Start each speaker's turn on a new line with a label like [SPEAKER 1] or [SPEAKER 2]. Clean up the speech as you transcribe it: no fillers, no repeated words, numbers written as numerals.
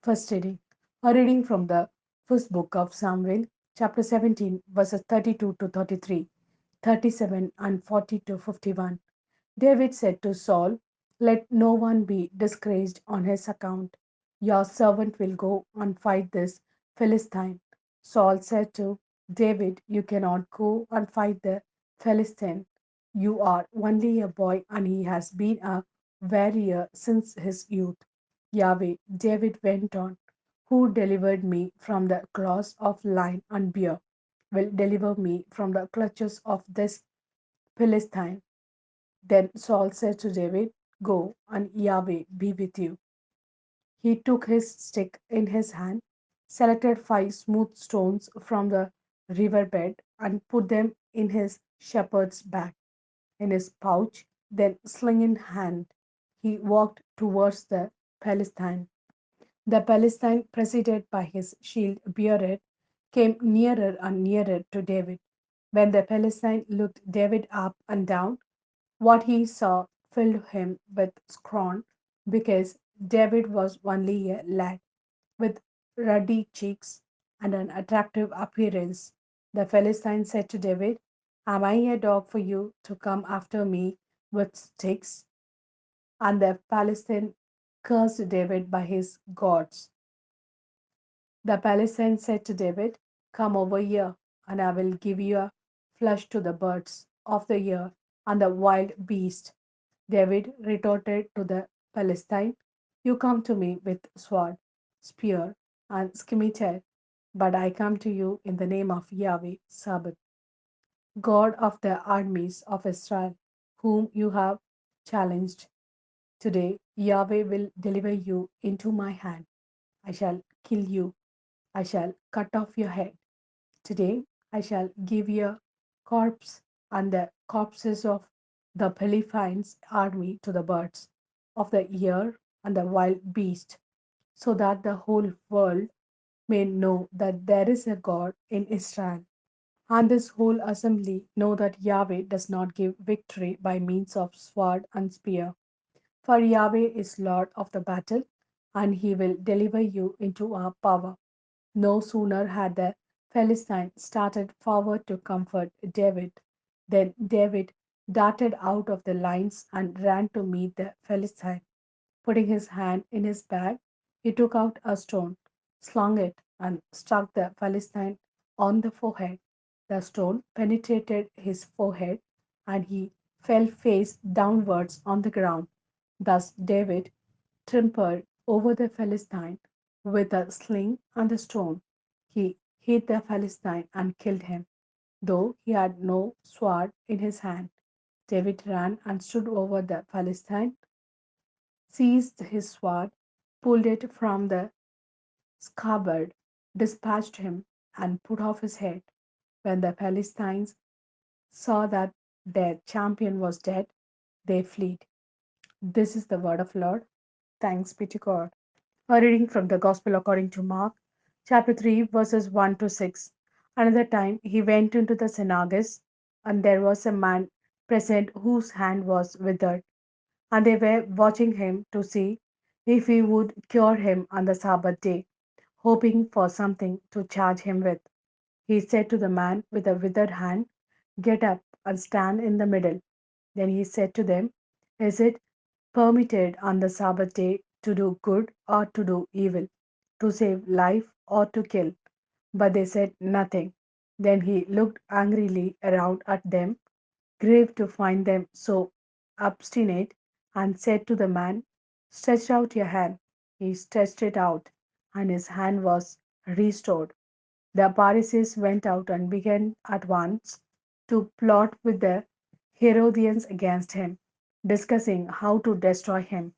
[SPEAKER 1] First reading. A reading from the first book of Samuel, chapter 17, verses 32 to 33, 37, and 40 to 51. David said to Saul, "Let no one be disgraced on his account. Your servant will go and fight this Philistine." Saul said to David, "You cannot go and fight the Philistine. You are only a boy, and he has been a warrior since his youth." Yahweh, David went on, "who delivered me from the claws of lion and bear, will deliver me from the clutches of this Philistine." Then Saul said to David, "Go, and Yahweh be with you." He took his stick in his hand, selected 5 smooth stones from the riverbed, and put them in his shepherd's bag, in his pouch. Then, sling in hand, he walked towards the Palestine. The Palestine, preceded by his shield bearer, came nearer and nearer to David. When the Palestine looked David up and down, what he saw filled him with scorn, because David was only a lad with ruddy cheeks and an attractive appearance. The Philistine said to David, "Am I a dog for you to come after me with sticks?" And the Philistine cursed David by his gods. The Philistine said to David, "Come over here, and I will give you a flesh to the birds of the air and the wild beasts." David retorted to the Philistine, "You come to me with sword, spear, and scimitar, but I come to you in the name of Yahweh Sabbath, God of the armies of Israel, whom you have challenged. Today Yahweh will deliver you into my hand. I shall kill you. I shall cut off your head. Today I shall give your corpse and the corpses of the Philistines' army to the birds of the air and the wild beasts, so that the whole world may know that there is a God in Israel, and this whole assembly know that Yahweh does not give victory by means of sword and spear. For Yahweh is Lord of the battle, and he will deliver you into our power." No sooner had the Philistine started forward to comfort David than David darted out of the lines and ran to meet the Philistine. Putting his hand in his bag, he took out a stone, slung it, and struck the Philistine on the forehead. The stone penetrated his forehead, and he fell face downwards on the ground. Thus David trampled over the Philistine with a sling and a stone. He hit the Philistine and killed him, though he had no sword in his hand. David ran and stood over the Philistine, seized his sword, pulled it from the scabbard, dispatched him, and put off his head. When the Philistines saw that their champion was dead, they fled. This is the word of Lord. Thanks be to God. A reading from the Gospel according to Mark, chapter 3, verses 1 to 6. Another time he went into the synagogues, and there was a man present whose hand was withered, and they were watching him to see if he would cure him on the Sabbath day, hoping for something to charge him with. He said to the man with the withered hand, "Get up and stand in the middle." Then he said to them, "Is it permitted on the Sabbath day to do good or to do evil, to save life or to kill?" But they said nothing. Then he looked angrily around at them, grieved to find them so obstinate, and said to the man, "Stretch out your hand." He stretched it out, and his hand was restored. The Pharisees went out and began at once to plot with the Herodians against him, discussing how to destroy him.